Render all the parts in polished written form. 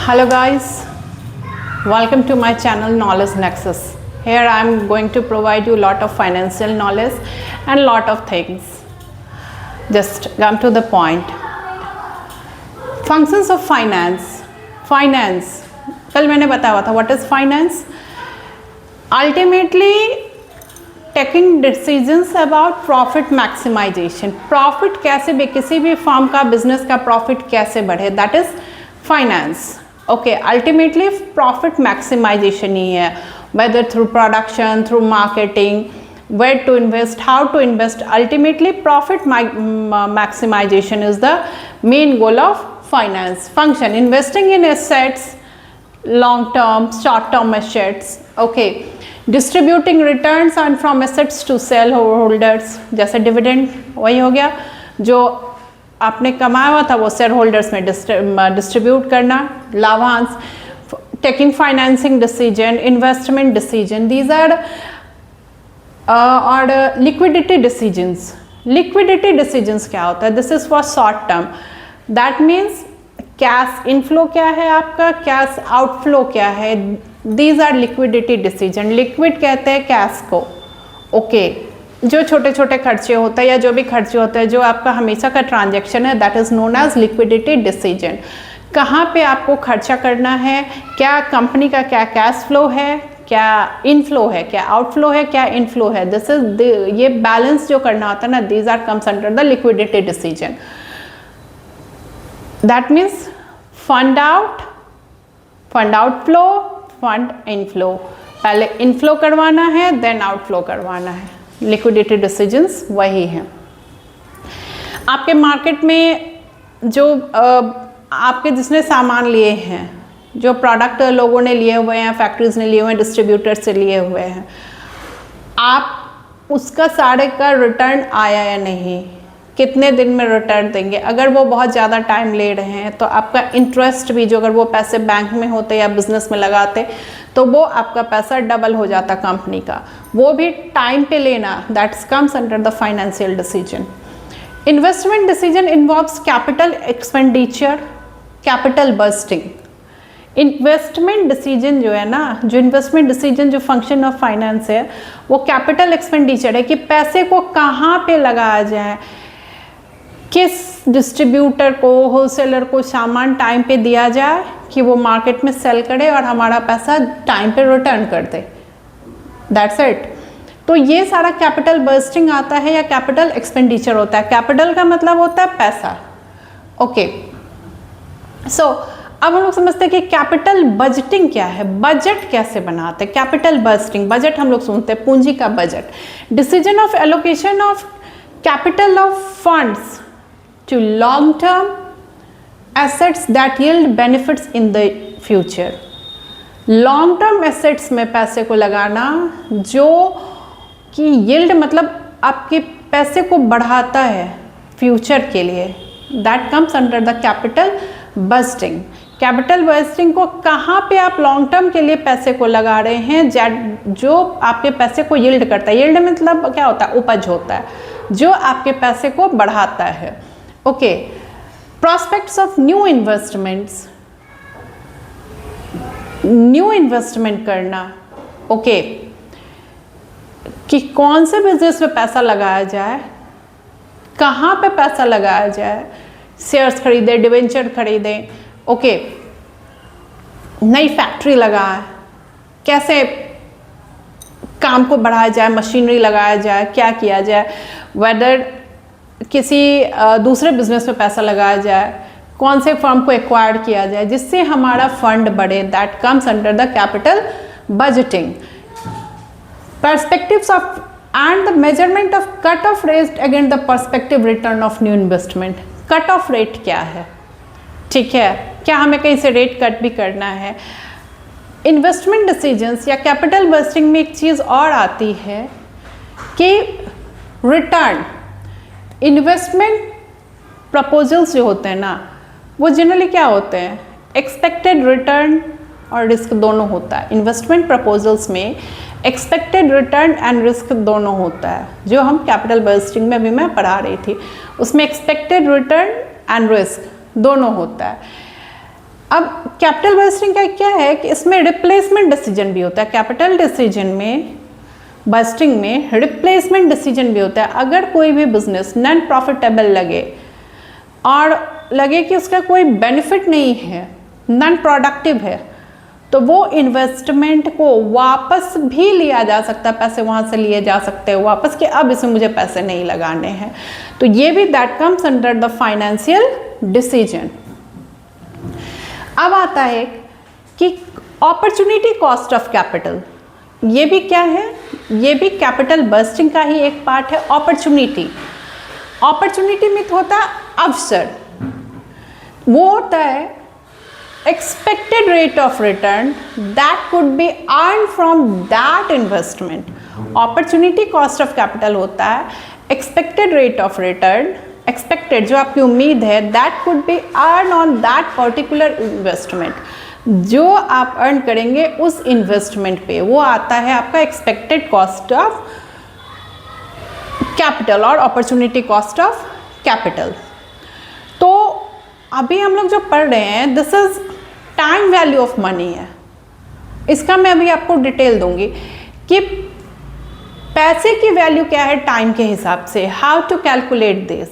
Hello guys, welcome to my channel Knowledge Nexus. Here I am going to provide you a lot of financial knowledge and lot of things. Just come to the point. Functions of finance. Finance. कल मैंने बताया हुआ था what is finance? Ultimately taking decisions about profit maximization. Profit कैसे भी किसी भी firm का बिजनेस का प्रॉफिट कैसे बढ़े, that is finance. Okay, ultimately profit maximization ही है, whether through production, through marketing, where to invest, how to invest. Ultimately profit maximization is the main goal of finance function. Investing in assets, long term, short term assets. Okay, distributing returns and from assets to shareholders, जैसे dividend वही हो गया, जो आपने कमाया हुआ था वो शेयर होल्डर्स में डिस्ट्रीब्यूट करना, लाभांश. Taking financing decision, investment decision, these are और लिक्विडिटी डिसीजंस. लिक्विडिटी डिसीजंस क्या होता है? This is for short term. That means cash inflow क्या है आपका, कैश आउटफ्लो क्या है. These are liquidity decision. Liquid कहते हैं कैश को. ओके, जो छोटे छोटे खर्चे होते हैं या जो भी खर्चे होते हैं जो आपका हमेशा का ट्रांजैक्शन है, that is known as liquidity decision. कहाँ पे आपको खर्चा करना है, क्या कंपनी का क्या कैश फ्लो है, क्या इनफ्लो है, क्या आउटफ्लो है, क्या इनफ्लो है. दिस इज ये बैलेंस जो करना होता है ना, these are comes under the liquidity decision. That means fund outflow, fund inflow. पहले इनफ्लो करवाना है, देन आउटफ्लो करवाना है. लिक्विडिटी डिसीजंस वही हैं. आपके मार्केट में जो आपके जिसने सामान लिए हैं, जो प्रोडक्ट लोगों ने लिए हुए हैं, फैक्ट्रीज ने लिए हुए हैं, डिस्ट्रीब्यूटर से लिए हुए हैं, आप उसका सारे का रिटर्न आया या नहीं, कितने दिन में रिटर्न देंगे. अगर वो बहुत ज़्यादा टाइम ले रहे हैं तो आपका इंटरेस्ट भी, जो अगर वो पैसे बैंक में होते या बिजनेस में लगाते तो वो आपका पैसा डबल हो जाता कंपनी का, वो भी टाइम पे लेना. That's comes under the financial decision. Investment decision involves capital expenditure, capital bursting. Investment decision जो है ना, जो इन्वेस्टमेंट डिसीजन जो फंक्शन ऑफ फाइनेंस है, वो कैपिटल एक्सपेंडिचर है कि पैसे को कहाँ पे लगाया जाए, किस डिस्ट्रीब्यूटर को, होलसेलर को सामान टाइम पे दिया जाए कि वो मार्केट में सेल करे और हमारा पैसा टाइम पे रिटर्न कर दे. That's it. तो ये सारा कैपिटल बर्स्टिंग आता है या कैपिटल एक्सपेंडिचर होता है. कैपिटल का मतलब होता है पैसा. ओके, सो अब हम लोग समझते हैं कि कैपिटल बजटिंग क्या है, बजट कैसे बनाते हैं. कैपिटल बर्स्टिंग, बजट हम लोग सुनते हैं, पूंजी का budget. Decision of allocation of capital of funds to long term assets that yield benefits in the future. long term assets में पैसे को लगाना जो कि yield मतलब आपके पैसे को बढ़ाता है फ्यूचर के लिए, that comes under the capital budgeting. Capital budgeting को कहाँ पे आप लॉन्ग टर्म के लिए पैसे को लगा रहे हैं, जो आपके पैसे को यील्ड करता है. यील्ड मतलब क्या होता है? उपज होता है, जो आपके पैसे को बढ़ाता है. Okay, prospects of new investments. New investment करना. ओके, कि कौन से बिजनेस में पैसा लगाया जाए, कहाँ पे पैसा लगाया जाए. शेयर्स खरीदे, डिवेंचर खरीदे. ओके, नई फैक्ट्री लगाए, कैसे काम को बढ़ाया जाए, मशीनरी लगाया जाए, क्या किया जाए. वेदर किसी दूसरे बिजनेस में पैसा लगाया जाए, कौन से फर्म को एक्वायर किया जाए जिससे हमारा फंड बढ़े. That comes under the capital budgeting. Perspectives of and the measurement of cut off rate against the perspective return of new investment. Cut off rate क्या है? ठीक है, क्या हमें कहीं से रेट कट भी करना है. इन्वेस्टमेंट डिसीजंस या कैपिटल बजटिंग में एक चीज़ और आती है कि रिटर्न. इन्वेस्टमेंट प्रपोजल्स जो होते हैं ना, वो जनरली क्या होते हैं? एक्सपेक्टेड रिटर्न और रिस्क दोनों होता है. इन्वेस्टमेंट प्रपोजल्स में एक्सपेक्टेड रिटर्न एंड रिस्क दोनों होता है, जो हम कैपिटल बजटिंग में अभी मैं पढ़ा रही थी. उसमें एक्सपेक्टेड रिटर्न एंड रिस्क दोनों होता है. अब कैपिटल बस्टिंग का क्या है कि इसमें रिप्लेसमेंट डिसीजन भी होता है। कैपिटल डिसीजन में, बस्टिंग में रिप्लेसमेंट डिसीजन भी होता है। अगर कोई भी बिजनेस नॉन प्रॉफिटेबल लगे और लगे कि उसका कोई बेनिफिट नहीं है, नॉन प्रोडक्टिव है, तो वो इन्वेस्टमेंट को वापस भी लिया जा सकता है, पैसे वहाँ से लिए जा सकते हैं वापस कि अब इसमें मुझे पैसे नहीं लगाने हैं। तो ये भी that comes under the financial decision. अब आता है कि अपॉर्चुनिटी कॉस्ट ऑफ कैपिटल, ये भी क्या है, ये भी कैपिटल बस्टिंग का ही एक पार्ट है। अपॉर्चुनिटी मीन्स होता है अवसर, वो होता है expected rate of return that could be earned from that investment. Opportunity cost of capital होता है expected rate of return, expected जो आपकी उम्मीद है, that could be earned on that particular investment, जो आप अर्न करेंगे उस इन्वेस्टमेंट पे, वो आता है आपका expected cost of capital और opportunity cost of capital। तो अभी हम लोग जो पढ़ रहे हैं this is time value of money है। इसका मैं अभी आपको डिटेल दूंगी कि पैसे की वैल्यू क्या है टाइम के हिसाब से, how to calculate this.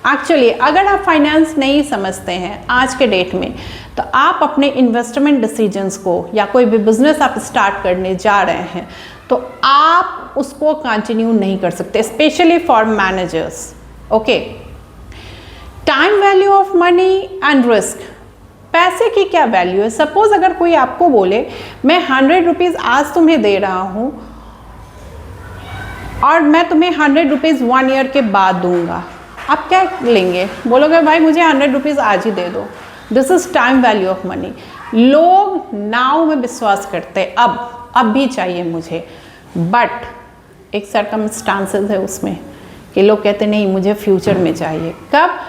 Actually अगर आप फाइनेंस नहीं समझते हैं आज के डेट में, तो आप अपने इन्वेस्टमेंट डिसीजंस को या कोई भी बिजनेस आप स्टार्ट करने जा रहे हैं तो आप उसको कंटिन्यू नहीं कर सकते, specially for managers. Okay, time value of money and risk. पैसे की क्या वैल्यू है? सपोज अगर कोई आपको बोले मैं 100 रुपीज़ आज तुम्हें दे रहा हूं और मैं तुम्हें 100 रुपीज़ 1 ईयर के बाद दूंगा, आप क्या लेंगे? बोलोगे भाई मुझे 100 रुपीज़ आज ही दे दो। This is time value of money. लोग नाउ में विश्वास करते हैं, अब भी चाहिए मुझे, बट एक सर्कमस्टांसेस है उसमें कि लोग कहते नहीं मुझे फ्यूचर में चाहिए। कब?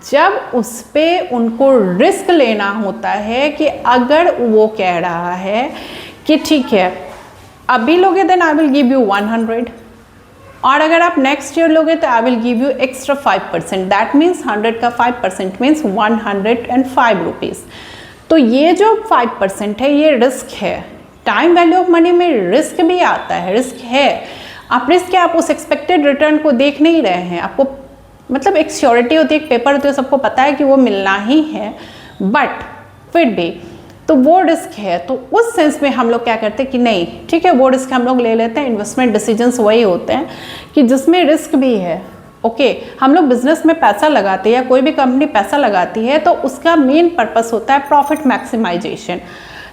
जब उस पर उनको रिस्क लेना होता है कि अगर वो कह रहा है कि ठीक है अभी लोगे then I will give you 100, और अगर आप नेक्स्ट ईयर लोगे तो I will give you extra 5%, that means 100 का 5% मीन्स 105 रुपीज़। तो ये जो 5% है ये रिस्क है। टाइम वैल्यू ऑफ मनी में रिस्क भी आता है, रिस्क है। आप रिस्क क्या, आप उस एक्सपेक्टेड रिटर्न को देख नहीं रहे हैं, आपको मतलब एक श्योरिटी होती है, एक पेपर होती है, सबको पता है कि वो मिलना ही है, बट फिर भी तो वो रिस्क है। तो उस सेंस में हम लोग क्या करते हैं कि नहीं ठीक है वो रिस्क हम लोग ले लेते हैं। इन्वेस्टमेंट डिसीजंस वही होते हैं कि जिसमें रिस्क भी है। ओके, हम लोग बिजनेस में पैसा लगाते हैं या कोई भी कंपनी पैसा लगाती है तो उसका मेन पर्पस होता है प्रॉफिट मैक्सिमाइजेशन।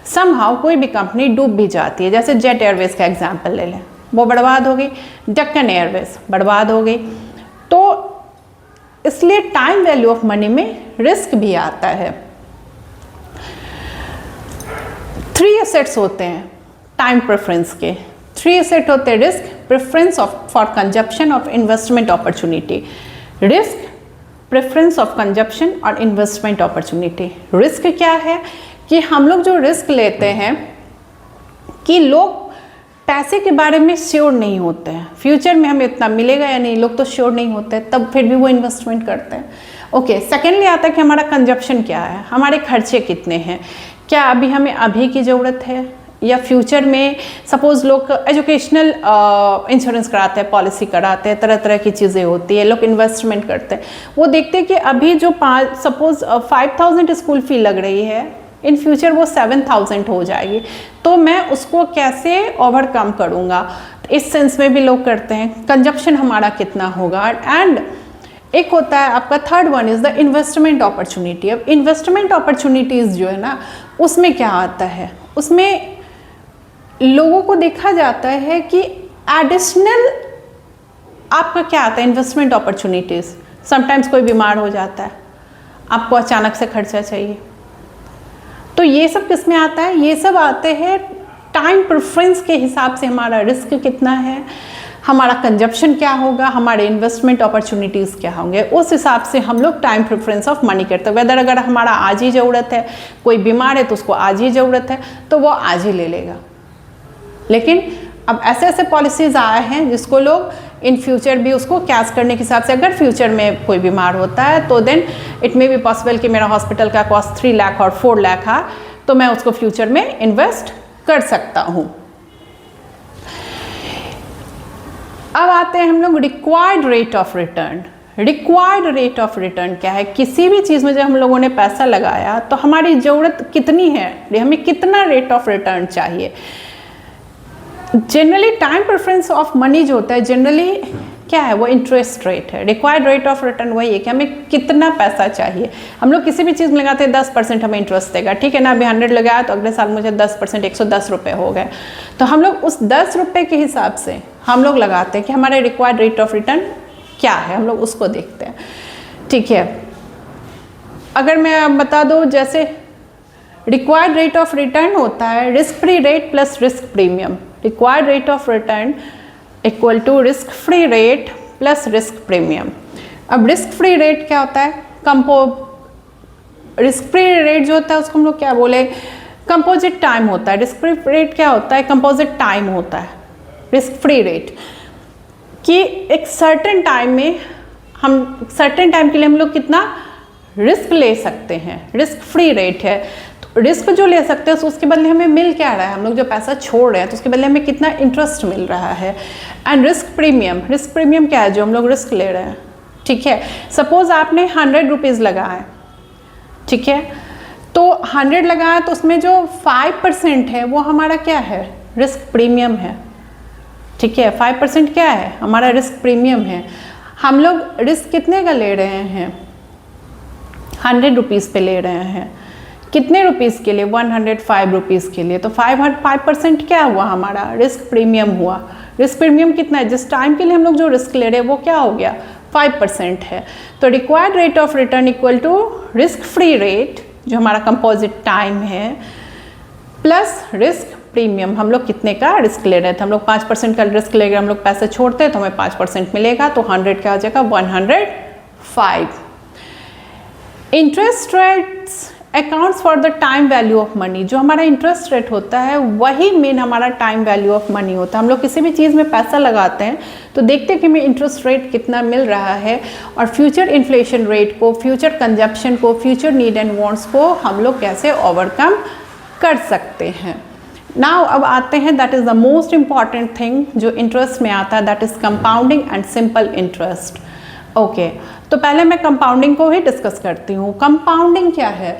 समहाउ कोई भी कंपनी डूब भी जाती है, जैसे जेट एयरवेज का एग्जाम्पल ले लें, वो बर्बाद हो गई, डेक्कन एयरवेज बर्बाद हो गई। तो इसलिए टाइम वैल्यू ऑफ मनी में रिस्क भी आता है। 3 एसेट्स होते हैं टाइम प्रेफरेंस के। 3 एसेट होते हैं risk, preference for consumption of investment opportunity. Risk, preference of consumption और इन्वेस्टमेंट अपॉर्चुनिटी। रिस्क क्या है कि हम लोग जो रिस्क लेते हैं कि लोग पैसे के बारे में श्योर नहीं होते हैं, फ्यूचर में हमें इतना मिलेगा या नहीं, लोग तो श्योर नहीं होते, तब फिर भी वो इन्वेस्टमेंट करते हैं। ओके, सेकेंडली आता है कि हमारा कंजप्शन क्या है, हमारे खर्चे कितने हैं, क्या अभी हमें अभी की ज़रूरत है या फ्यूचर में। सपोज लोग एजुकेशनल इंश्योरेंस कराते हैं, पॉलिसी कराते हैं, तरह तरह की चीज़ें होती है, लोग इन्वेस्टमेंट करते हैं। वो देखते हैं कि अभी जो 5,000 स्कूल फी लग रही है, इन फ्यूचर वो 7,000 हो जाएगी, तो मैं उसको कैसे ओवरकम करूँगा। इस सेंस में भी लोग करते हैं। कंजप्शन हमारा कितना होगा। एंड एक होता है आपका third one is the investment opportunity. अब इन्वेस्टमेंट अपॉर्चुनिटीज़ जो है ना, उसमें क्या आता है, उसमें लोगों को देखा जाता है कि एडिशनल आपका क्या आता है इन्वेस्टमेंट अपॉर्चुनिटीज़। समटाइम्स कोई बीमार हो जाता है, आपको अचानक से खर्चा चाहिए, तो ये सब किस में आता है? ये सब आते हैं टाइम प्रेफरेंस के हिसाब से। हमारा रिस्क कितना है, हमारा कंजप्शन क्या होगा, हमारे इन्वेस्टमेंट अपॉर्चुनिटीज़ क्या होंगे, उस हिसाब से हम लोग टाइम प्रेफरेंस ऑफ मनी करते हैं। वेदर अगर हमारा आज ही ज़रूरत है, कोई बीमार है तो उसको आज ही ज़रूरत है, तो वो आज ही ले लेगा। लेकिन अब ऐसे ऐसे पॉलिसीज़ आए हैं जिसको लोग इन फ्यूचर भी उसको कैश करने के हिसाब से, अगर फ्यूचर में कोई बीमार होता है तो then it may be possible कि मेरा हॉस्पिटल का कॉस्ट 3 लाख और 4 लाख है, तो मैं उसको फ्यूचर में इन्वेस्ट कर सकता हूँ। अब आते हैं हम लोग required rate of return. Required rate of return क्या है? किसी भी चीज़ में जब हम लोगों ने पैसा लगाया तो हमारी ज़रूरत कितनी है, हमें कितना रेट ऑफ रिटर्न चाहिए। Generally time preference of money जो होता है जनरली क्या है, वो इंटरेस्ट रेट है। रिक्वायर्ड रेट ऑफ रिटर्न वही है कि हमें कितना पैसा चाहिए। हम लोग किसी भी चीज़ में लगाते हैं 10% हमें इंटरेस्ट देगा, ठीक है ना। अभी 100 लगाया तो अगले साल मुझे 10% 110 रुपये हो गए, तो हम लोग उस 10 रुपये के हिसाब से हम लोग लगाते हैं कि हमारे रिक्वायर्ड रेट ऑफ रिटर्न क्या है, हम लोग उसको देखते हैं, ठीक है। अगर मैं बता दूँ, जैसे रिक्वायर्ड रेट ऑफ रिटर्न होता है risk free rate plus risk premium. Required rate of return equal to risk free rate plus risk premium. अब रिस्क फ्री रेट क्या होता है? रिस्क फ्री रेट जो होता है उसको हम लोग क्या बोले, कंपोजिट टाइम होता है। रिस्क फ्री रेट क्या होता है? कंपोजिट टाइम होता है रिस्क फ्री रेट, कि एक सर्टेन टाइम में हम सर्टेन टाइम के लिए हम लोग कितना रिस्क ले सकते हैं, रिस्क फ्री रेट है। तो रिस्क जो ले सकते हैं उसके बदले हमें मिल क्या रहा है, हम लोग जो पैसा छोड़ रहे हैं तो उसके बदले हमें कितना इंटरेस्ट मिल रहा है। And risk premium, risk premium क्या है? जो हम लोग रिस्क ले रहे हैं, ठीक है। सपोज आपने 100 रुपीज़ लगाए, ठीक है, तो 100 लगाया तो उसमें जो 5% है वो हमारा क्या है? रिस्क प्रीमियम है, ठीक है। 5% क्या है? हमारा रिस्क प्रीमियम है। हम लोग रिस्क कितने का ले रहे हैं? 100 रुपीज़ पे ले रहे हैं। कितने रुपीज़ के लिए? 105 रुपीज़ के लिए। तो 5% क्या हुआ? हमारा रिस्क प्रीमियम हुआ। रिस्क प्रीमियम कितना है? जिस टाइम के लिए हम लोग जो रिस्क ले रहे हैं वो क्या हो गया? 5% है। तो required rate of return equal to risk free rate जो हमारा कंपोजिट टाइम है प्लस रिस्क प्रीमियम। हम लोग कितने का रिस्क ले रहे थे? हम लोग 5% का रिस्क ले गए, हम लोग पैसे छोड़ते हैं तो हमें 5% मिलेगा, तो 100 क्या हो जाएगा? 105। Interest rates accounts for the time value of money. जो हमारा इंटरेस्ट रेट होता है वही मेन हमारा टाइम वैल्यू ऑफ मनी होता है। हम लोग किसी भी चीज़ में पैसा लगाते हैं तो देखते हैं कि हमें इंटरेस्ट रेट कितना मिल रहा है, और फ्यूचर इन्फ्लेशन रेट को, फ्यूचर कंजप्शन को, फ्यूचर नीड एंड वांट्स को हम लोग कैसे ओवरकम कर सकते हैं। नाउ अब आते हैं, that is the most important thing जो इंटरेस्ट में आता है, that is compounding and simple interest. Okay, तो पहले मैं कंपाउंडिंग को ही डिस्कस करती हूँ। कंपाउंडिंग क्या है?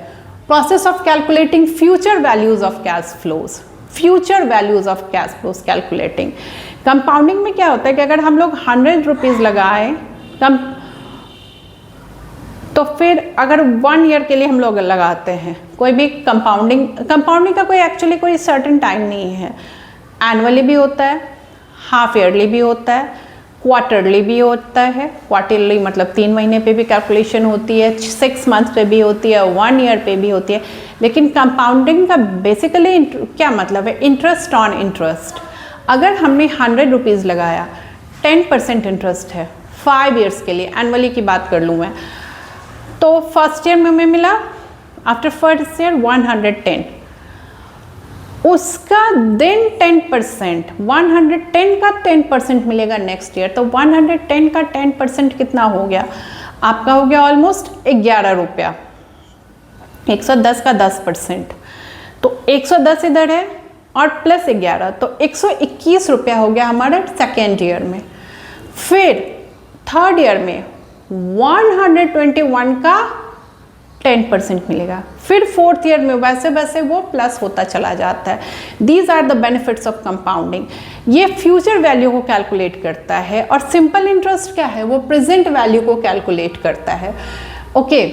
Process of calculating future values of cash flows. Future values of cash flows calculating. Compounding में क्या होता है कि अगर हम लोग 100 रुपीज़ लगाए तो फिर अगर 1 ईयर के लिए हम लोग लगाते हैं कोई भी कंपाउंडिंग का कोई एक्चुअली कोई सर्टेन टाइम नहीं है। एनुअली भी होता है, हाफ ईयरली भी होता है, क्वार्टरली भी होता है। क्वार्टरली मतलब 3 महीने पे भी कैलकुलेशन होती है, 6 मंथ्स पे भी होती है, 1 ईयर पे भी होती है। लेकिन कंपाउंडिंग का बेसिकली क्या मतलब है? Interest on interest. अगर हमने 100 रुपीज़ लगाया, 10% इंटरेस्ट है 5 ईयर्स के लिए, एनुअली की बात कर लूँ मैं, तो फर्स्ट ईयर में हमें मिला, आफ्टर फर्स्ट ईयर 110, उसका देन 10%, 110 का 10% मिलेगा नेक्स्ट ईयर। तो 110 का 10% कितना हो गया? आपका हो गया ऑलमोस्ट 11 रुपया। 110 का 10%, तो 110 इधर है और प्लस 11, तो 121 रुपया हो गया हमारे सेकेंड ईयर में। फिर थर्ड ईयर में 121 का 10% मिलेगा। फिर फोर्थ ईयर में वैसे वैसे वो प्लस होता चला जाता है। These are the benefits of compounding. ये फ्यूचर वैल्यू को कैलकुलेट करता है, और सिंपल इंटरेस्ट क्या है? वो प्रेजेंट वैल्यू को कैलकुलेट करता है। ओके,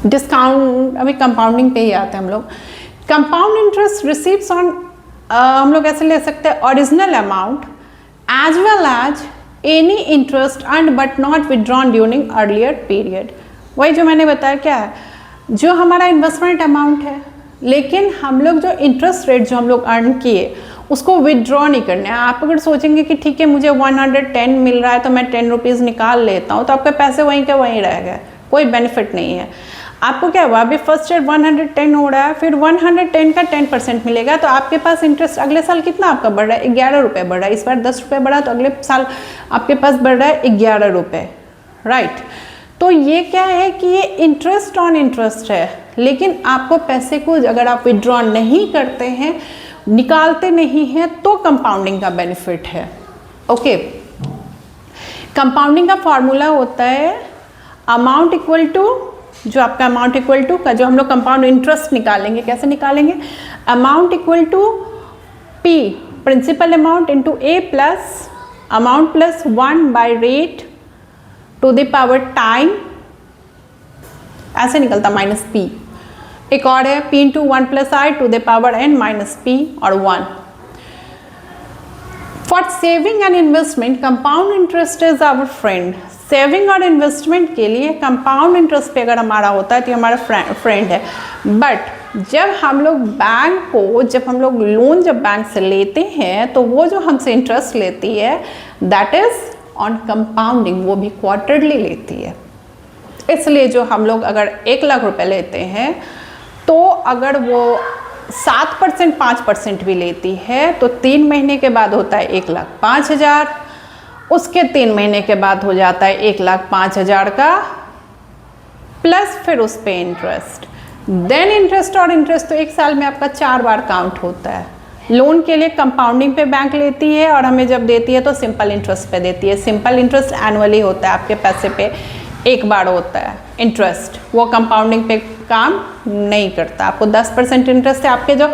डिस्काउंट, अभी कंपाउंडिंग पे ही आते हैं हम लोग। कंपाउंड इंटरेस्ट रिसीव्स ऑन, हम लोग ऐसे ले सकते हैं, original amount as well as any interest earned but not withdrawn during earlier period. वही जो मैंने बताया, क्या है? जो हमारा इन्वेस्टमेंट अमाउंट है, लेकिन हम लोग जो इंटरेस्ट रेट जो हम लोग अर्न किए उसको विड्रॉ नहीं करना है। आप अगर सोचेंगे कि ठीक है मुझे 110 मिल रहा है तो मैं 10 रुपीज़ निकाल लेता हूँ, तो आपके पैसे वहीं के वहीं रह गए, कोई बेनिफिट नहीं है। आपको क्या हुआ, अभी फर्स्ट ईयर 110 हो रहा है, फिर 110 का 10% मिलेगा, तो आपके पास इंटरेस्ट अगले साल कितना आपका बढ़ रहा है, 11 रुपये बढ़ रहा है। इस बार 10 रुपये बढ़ा तो अगले साल आपके पास बढ़ रहा है 11 रुपये, राइट। तो ये क्या है कि ये इंटरेस्ट ऑन इंटरेस्ट है, लेकिन आपको पैसे को अगर आप विड्रॉ नहीं करते हैं, निकालते नहीं हैं, तो कंपाउंडिंग का बेनिफिट है। ओके, कंपाउंडिंग का फॉर्मूला होता है अमाउंट इक्वल टू, जो आपका अमाउंट इक्वल टू का जो हम लोग कंपाउंड इंटरेस्ट निकालेंगे, कैसे निकालेंगे, amount equal to P principal amount into A plus amount plus 1 by rate to the power time, ऐसे निकलता माइनस पी। एक और है p into 1 plus I to the power n minus P और 1। For saving and investment compound interest is our friend. Saving और investment के लिए compound interest पे अगर हमारा होता है तो हमारा फ्रेंड है। बट जब हम लोग बैंक को, जब हम लोग लोन जब बैंक से लेते हैं, तो वो जो हमसे इंटरेस्ट लेती है दैट इज ऑन कंपाउंडिंग, वो भी क्वार्टरली लेती है। इसलिए जो हम लोग अगर 1 लाख रुपए लेते हैं, तो अगर वो 7% 5% भी लेती है, तो 3 महीने के बाद होता है 1,05,000, उसके 3 महीने के बाद हो जाता है 1,05,000 का प्लस फिर उस पे इंटरेस्ट, देन इंटरेस्ट और इंटरेस्ट। तो 1 साल में आपका 4 बार काउंट होता है। लोन के लिए कंपाउंडिंग पे बैंक लेती है, और हमें जब देती है तो सिंपल इंटरेस्ट पे देती है। सिंपल इंटरेस्ट एनुअली होता है, आपके पैसे पे एक बार होता है इंटरेस्ट, वो कंपाउंडिंग पे काम नहीं करता। आपको 10% इंटरेस्ट है, आपके जो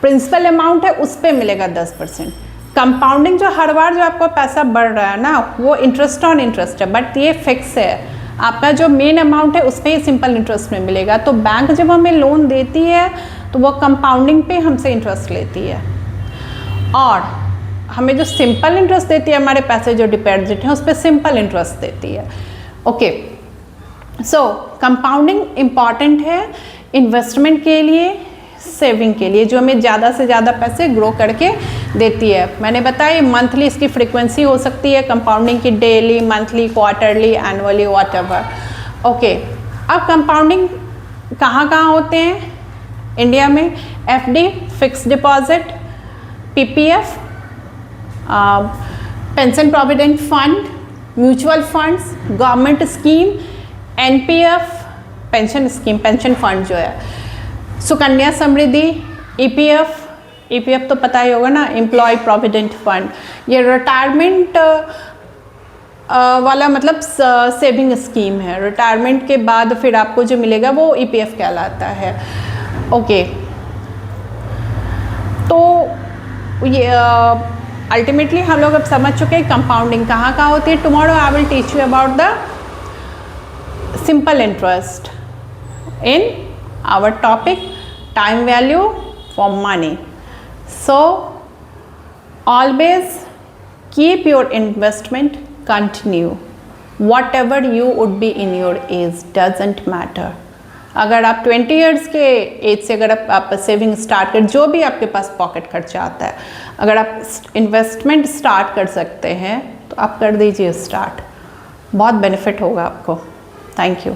प्रिंसिपल अमाउंट है उस पर मिलेगा 10%। कंपाउंडिंग जो हर बार जो आपका पैसा बढ़ रहा है ना, वो इंटरेस्ट ऑन इंटरेस्ट है, बट ये फिक्स है। आपका जो मेन अमाउंट है उस पर ही सिंपल इंटरेस्ट में मिलेगा। तो बैंक जब हमें लोन देती है तो वो कंपाउंडिंग पे हमसे इंटरेस्ट लेती है, और हमें जो सिंपल इंटरेस्ट देती है, हमारे पैसे जो डिपॉजिट हैं उस पर सिंपल इंटरेस्ट देती है। ओके, सो कंपाउंडिंग इम्पॉर्टेंट है इन्वेस्टमेंट के लिए, सेविंग के लिए, जो हमें ज़्यादा से ज़्यादा पैसे ग्रो करके देती है। मैंने बताया मंथली इसकी फ्रीक्वेंसी हो सकती है कंपाउंडिंग की, daily, monthly, quarterly, annually, whatever. Okay, अब कंपाउंडिंग कहाँ कहाँ होते हैं इंडिया में? FD fix deposit, PPF pension provident fund, mutual funds, government scheme, NPF pension scheme, pension fund जो है, सुकन्या समृद्धि, ईपीएफ तो पता ही होगा ना, एम्प्लॉय प्रोविडेंट फंड। ये रिटायरमेंट वाला मतलब सेविंग स्कीम है। रिटायरमेंट के बाद फिर आपको जो मिलेगा वो ईपीएफ कहलाता है। ओके, तो ये अल्टीमेटली हम लोग अब समझ चुके हैं कंपाउंडिंग कहाँ कहाँ होती है। Tomorrow I will teach you about the simple interest in our topic time value for money. So always keep your investment continue, whatever you would be in your age doesn't matter. अगर आप 20 years के as से अगर आप saving start कर, जो भी आपके पास पॉकेट खर्चा आता है, अगर आप इन्वेस्टमेंट स्टार्ट कर सकते हैं तो आप कर दीजिए स्टार्ट, बहुत बेनिफिट होगा आपको। Thank you.